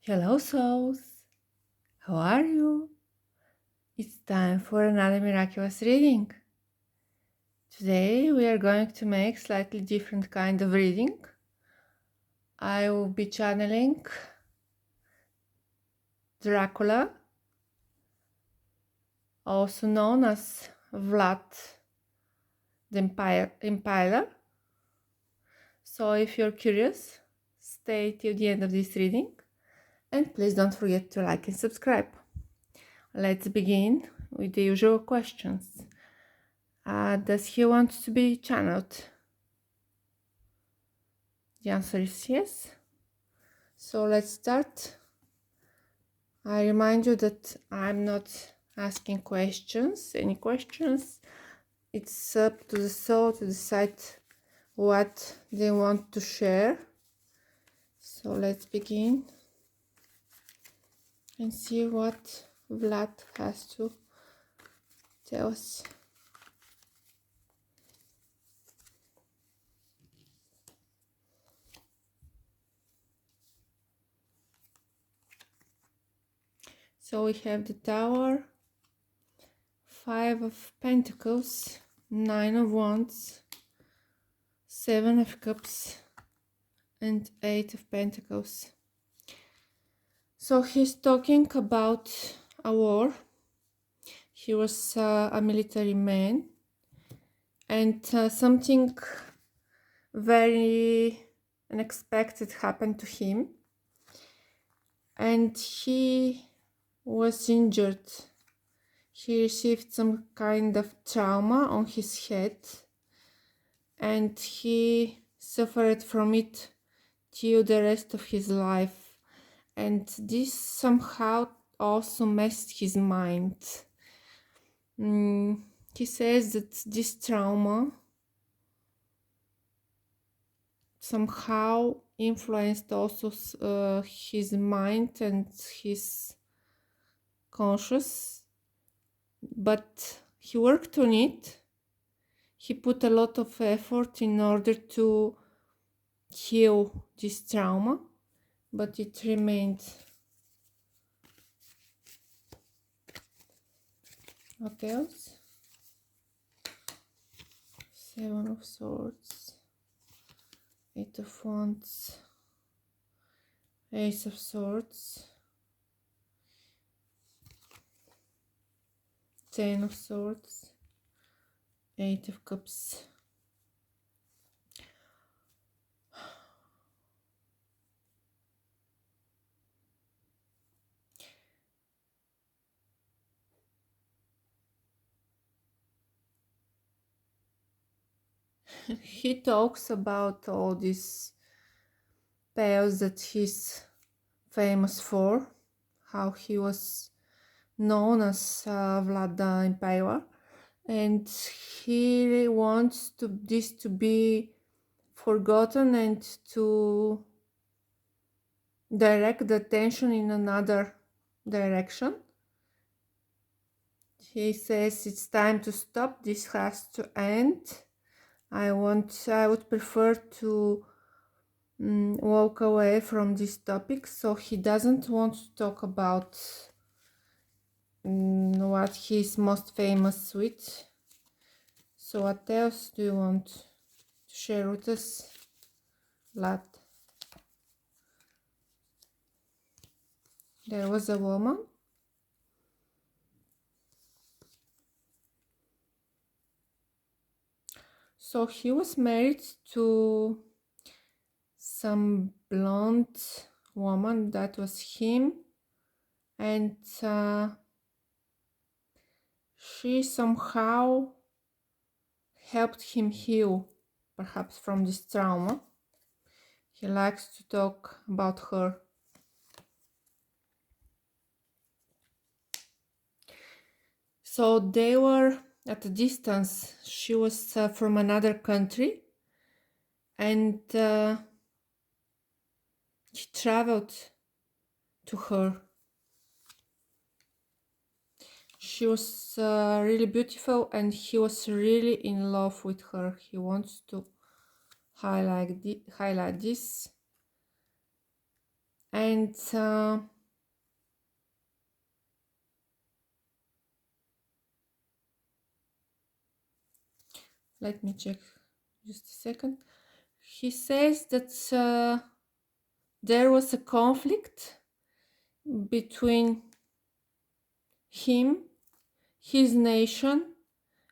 Hello, souls! How are you? It's time for another miraculous reading. Today we are going to make slightly different kind of reading. I will be channeling Dracula, also known as Vlad the Impaler. So if you're curious, stay till the end of this reading and please don't forget to like and subscribe. Let's begin with the usual questions. Does he want to be channeled? The answer is yes. So let's start. I remind you that I'm not asking any questions. It's up to the soul to decide what they want to share. So let's begin and see what Vlad has to tell us. So we have the Tower, 5 of Pentacles, 9 of Wands, 7 of Cups, and 8 of Pentacles. So he's talking about a war. He was a military man, and something very unexpected happened to him, and he was injured. He received some kind of trauma on his head, and he suffered from it till the rest of his life. And this somehow also messed his mind. He says that this trauma somehow influenced also his mind and his conscious, but he worked on it. He put a lot of effort in order to heal this trauma, but it remained. What else? 7 of Swords, 8 of Wands, Ace of Swords, 10 of Swords, 8 of Cups. He talks about all these spells that he's famous for, how he was known as Vlad the Impaler, and he wants this to be forgotten and to direct the attention in another direction. He says it's time to stop, this has to end. I would prefer to walk away from this topic. So he doesn't want to talk about what he's most famous with. So what else do you want to share with us, Vlad? There was a woman. So he was married to some blonde woman, that was him, and she somehow helped him heal, perhaps from this trauma. He likes to talk about her. So they were at a distance. She was from another country, and he traveled to her. She was really beautiful, and he was really in love with her. He wants to highlight this. And let me check just a second. He says that there was a conflict between him, his nation,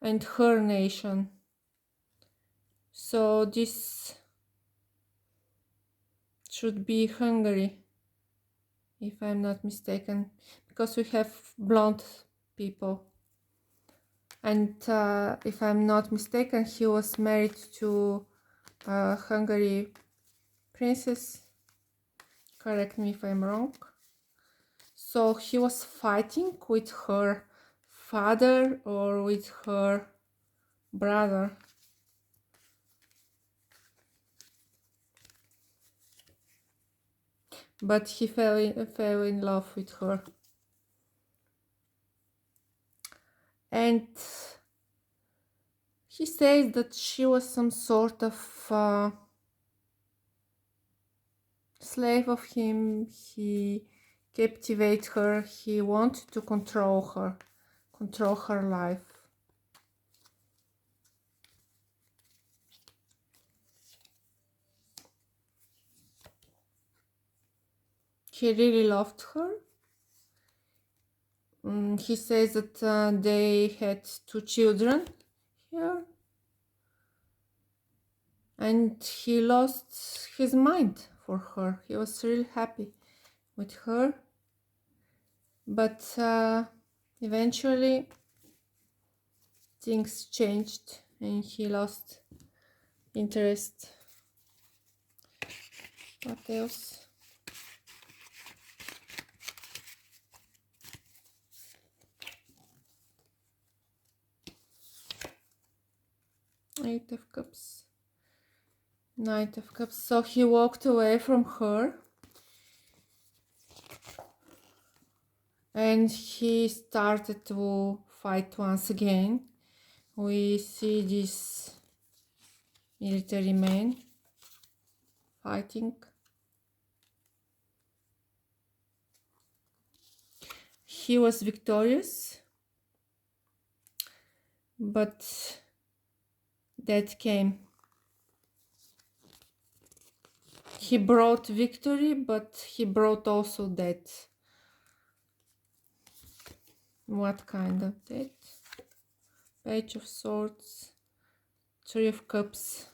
and her nation. So this should be Hungary, if I'm not mistaken, because we have blonde people. And if I'm not mistaken, he was married to a Hungary princess. Correct me if I'm wrong. So he was fighting with her father or with her brother. But he fell in love with her. And he says that she was some sort of slave of him. He captivated her. He wanted to control her life. He really loved her. He says that they had 2 children here. And he lost his mind for her. He was really happy with her. But eventually things changed and he lost interest. What else? Eight of Cups. Knight of Cups. So he walked away from her. And he started to fight once again. We see this military man fighting. He was victorious, but death came. He brought victory, but he brought also death. What kind of death? Page of Swords, Three of Cups,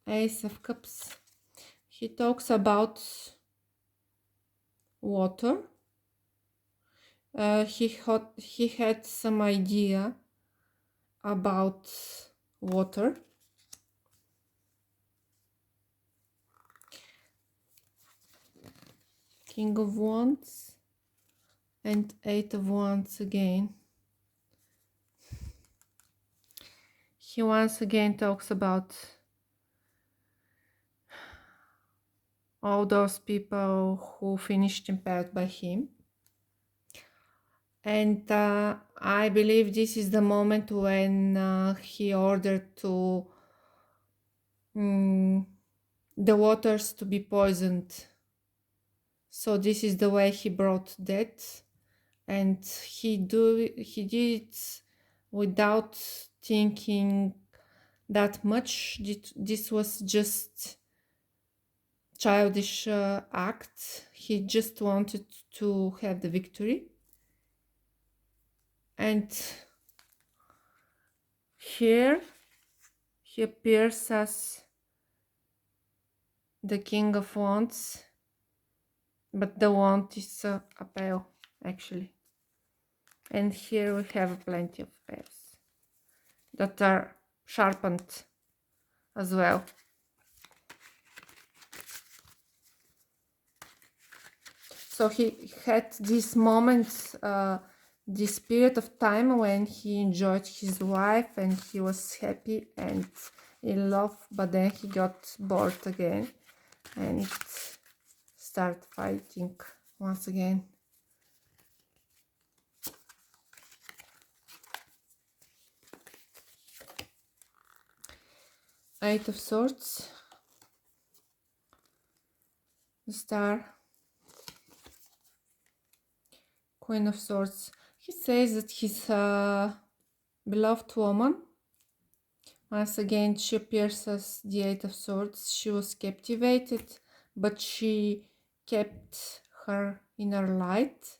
Ace of Cups. He talks about water. He had some idea about water. King of Wands and Eight of Wands again. He once again talks about all those people who finished impaired by him. And I believe this is the moment when he ordered to the waters to be poisoned. So this is the way he brought death, and he did it without thinking that much. This was just childish act. He just wanted to have the victory. And here he appears as the King of Wands, but the wand is a pail actually. And here we have plenty of pails that are sharpened as well. So he had this moment, this period of time when he enjoyed his wife and he was happy and in love, but then he got bored again and started fighting once again. Eight of Swords, the Star, Queen of Swords. He says that his beloved woman, once again she appears as the Eight of Swords. She was captivated, but she kept her inner light,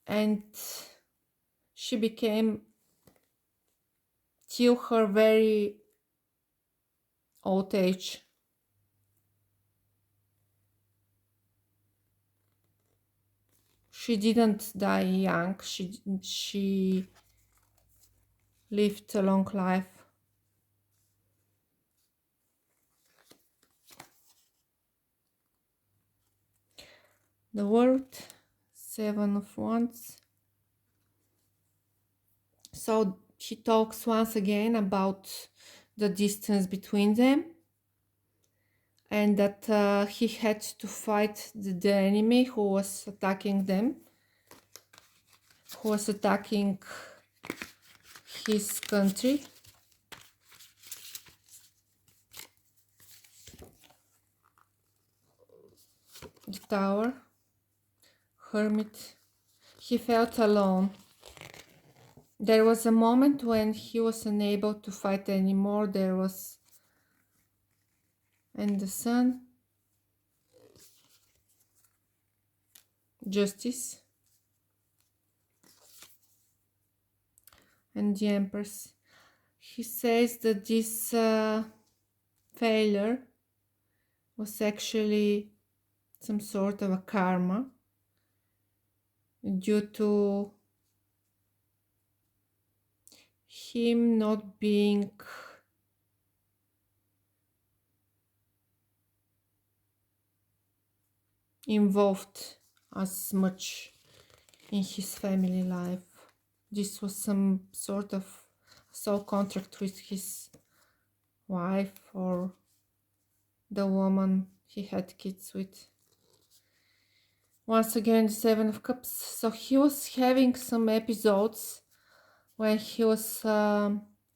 and she became, till her very old age, she didn't die young. She lived a long life. The World, Seven of Wands. So he talks once again about the distance between them, and that he had to fight the enemy who was attacking them, who was attacking his country. The Tower, Hermit. He felt alone. There was a moment when he was unable to fight anymore. There was, and the Sun, Justice, and the Empress. He says that this failure was actually some sort of a karma due to him not being involved as much in his family life. This was some sort of soul contract with his wife or the woman he had kids with. Once again, the Seven of Cups. So he was having some episodes when he was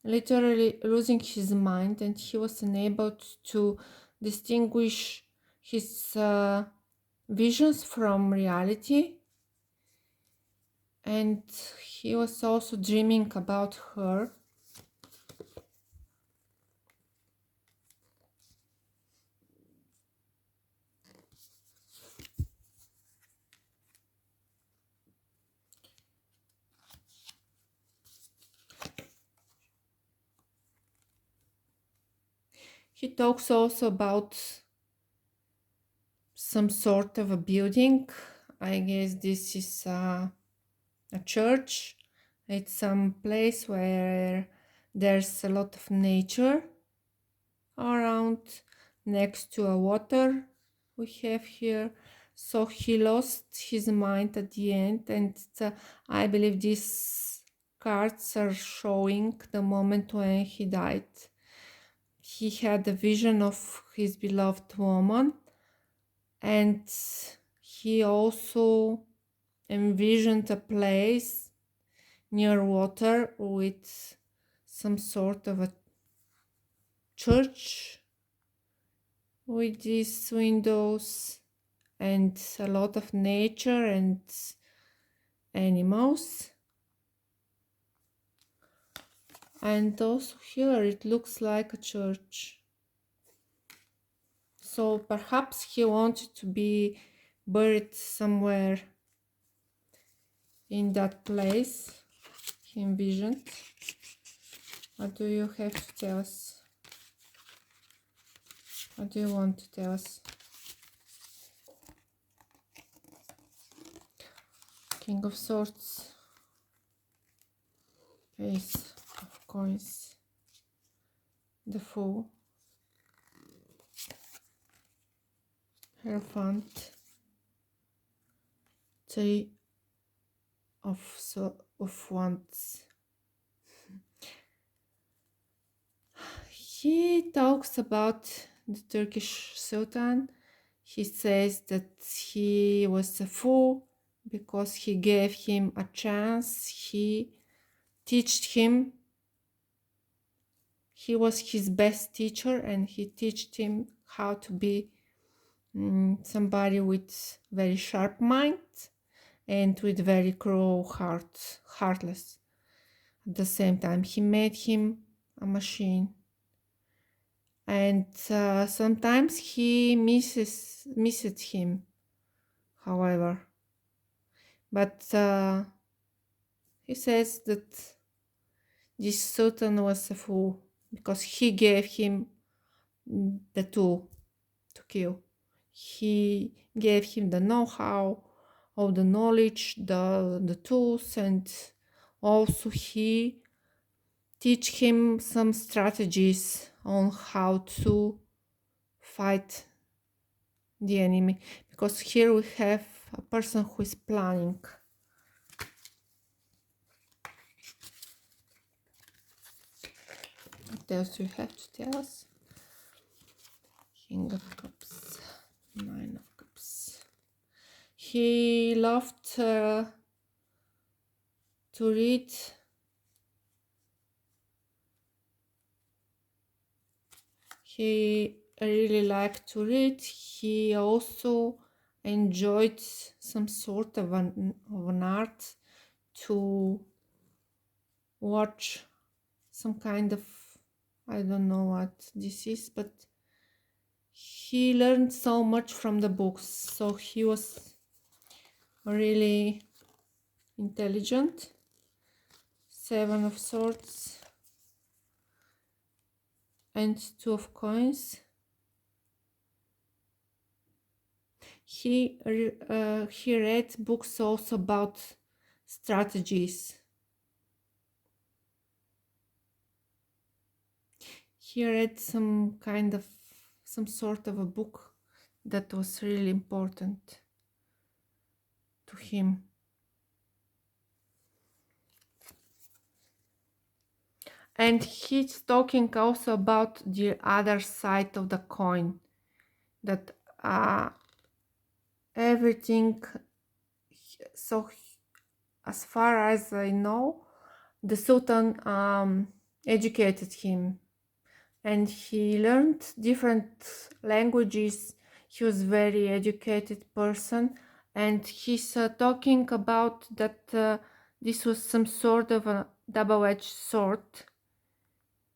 literally losing his mind, and he was unable to distinguish his visions from reality, and he was also dreaming about her. He talks also about some sort of a building. I guess this is a church. It's some place where there's a lot of nature around, next to a water we have here. So he lost his mind at the end, and I believe these cards are showing the moment when he died. He had a vision of his beloved woman, and he also envisioned a place near water with some sort of a church with these windows and a lot of nature and animals. And also here it looks like a church. So perhaps he wanted to be buried somewhere in that place he envisioned. What do you have to tell us? What do you want to tell us? King of Swords, Ace of Coins, the Fool, Hierophant, Three of Wands. He talks about the Turkish Sultan. He says that he was a fool because he gave him a chance. He taught him. He was his best teacher, and he taught him how to be somebody with very sharp mind and with very cruel heartless. At the same time, he made him a machine, and sometimes he misses him, however. But he says that this Sultan was a fool because he gave him the tool to kill. He gave him the know-how, all the knowledge, the tools, and also he teach him some strategies on how to fight the enemy, because here we have a person who is planning. What else do you have to tell us? King of Cups, Nine of Cups. He loved to read. He really liked to read. He also enjoyed some sort of an art, to watch some kind of, I don't know what this is, but he learned so much from the books. So he was really intelligent. Seven of Swords and Two of Coins. He read books also about strategies. He read some sort of a book that was really important to him. And he's talking also about the other side of the coin, that everything, so as far as I know, the Sultan educated him, and he learned different languages. He was a very educated person, and he's talking about that this was some sort of a double-edged sword,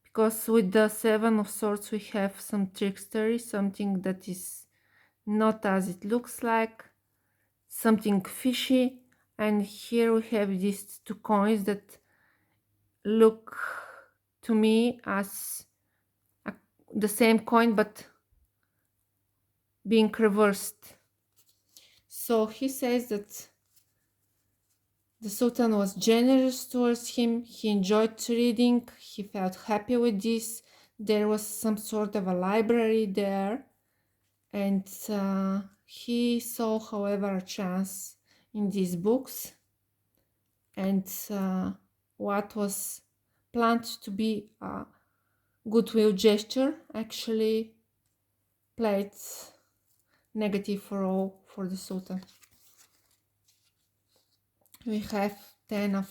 because with the Seven of Swords we have some trickstery, something that is not as it looks like, something fishy. And here we have these two coins that look to me as the same coin but being reversed. So he says that the Sultan was generous towards him. He enjoyed reading. He felt happy with this. There was some sort of a library there, and he saw, however, a chance in these books, and what was planned to be a goodwill gesture actually played negative role for the Sultan. We have 10 of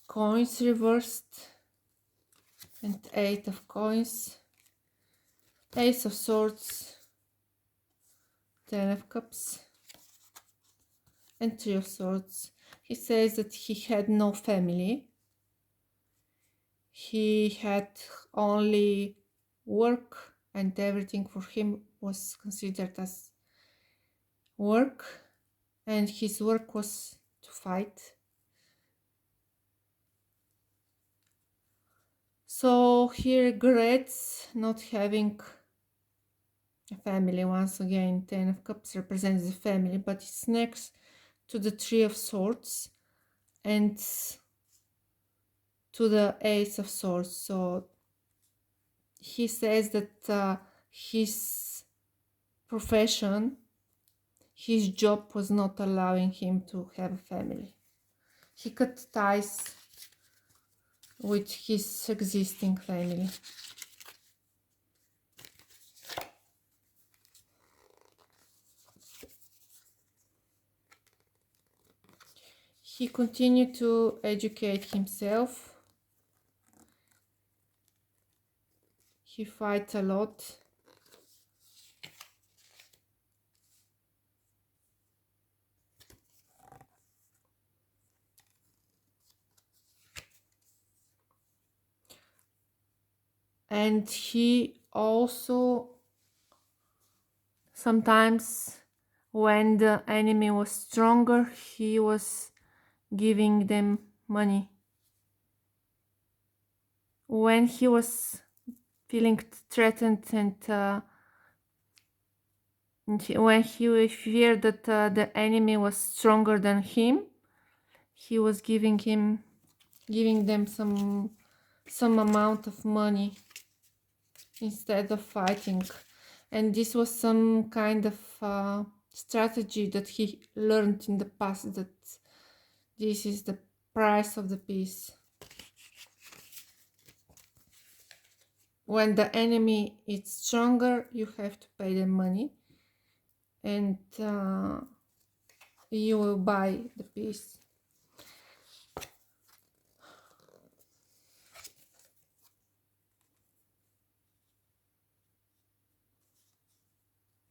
coins reversed and 8 of coins, Ace of Swords, 10 of Cups, and 3 of Swords. He says that he had no family. He had only work, and everything for him was considered as work, and his work was to fight. So he regrets not having a family. Once again, 10 of Cups represents the family, but it's next to the 3 of Swords and to the Ace of Swords. So he says that his profession, his job was not allowing him to have a family. He cut ties with his existing family. He continued to educate himself. He fights a lot. and he also sometimes, when the enemy was stronger, he was giving them money. When he was feeling threatened and when he feared that the enemy was stronger than him, he was giving them some amount of money instead of fighting. And this was some kind of strategy that he learned in the past, that this is the price of the peace. When the enemy is stronger, you have to pay them money, and you will buy the peace.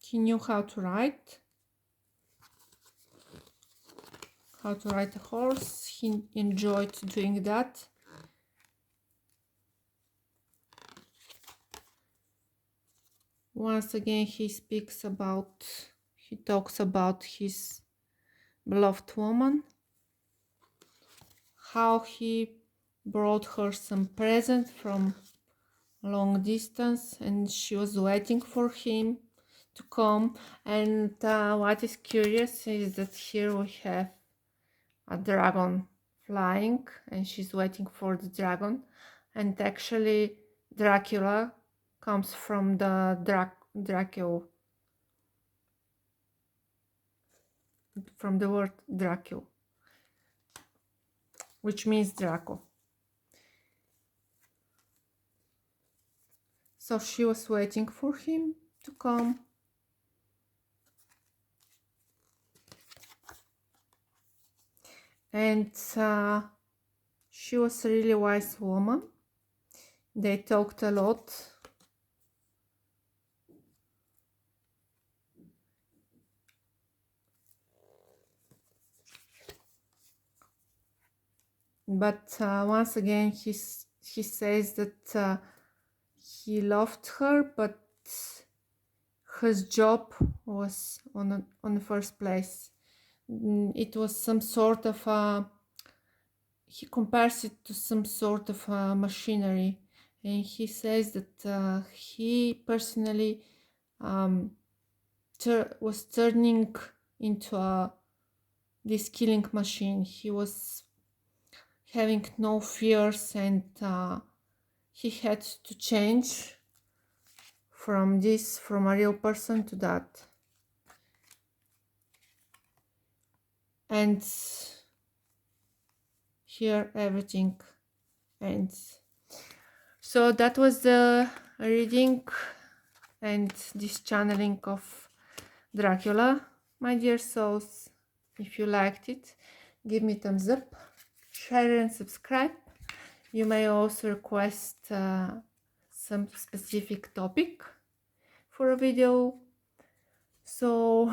He knew how to ride a horse. He enjoyed doing that. Once again, he talks about his beloved woman, how he brought her some present from long distance, and she was waiting for him to come. And what is curious is that here we have a dragon flying, and she's waiting for the dragon. And actually, Dracula comes from the Dracul, from the word Dracul, which means Draco. So she was waiting for him to come. And she was a really wise woman. They talked a lot. But once again, he says that he loved her, but his job was on the first place. It was some sort of he compares it to some sort of machinery, and he says that he personally was turning into this killing machine. He was having no fears, and he had to change from a real person to that. And here everything ends. So that was the reading and this channeling of Dracula, my dear souls. If you liked it, give me thumbs up, share and subscribe. You may also request some specific topic for a video. So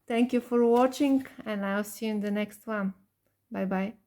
thank you for watching, and I'll see you in the next one. Bye bye.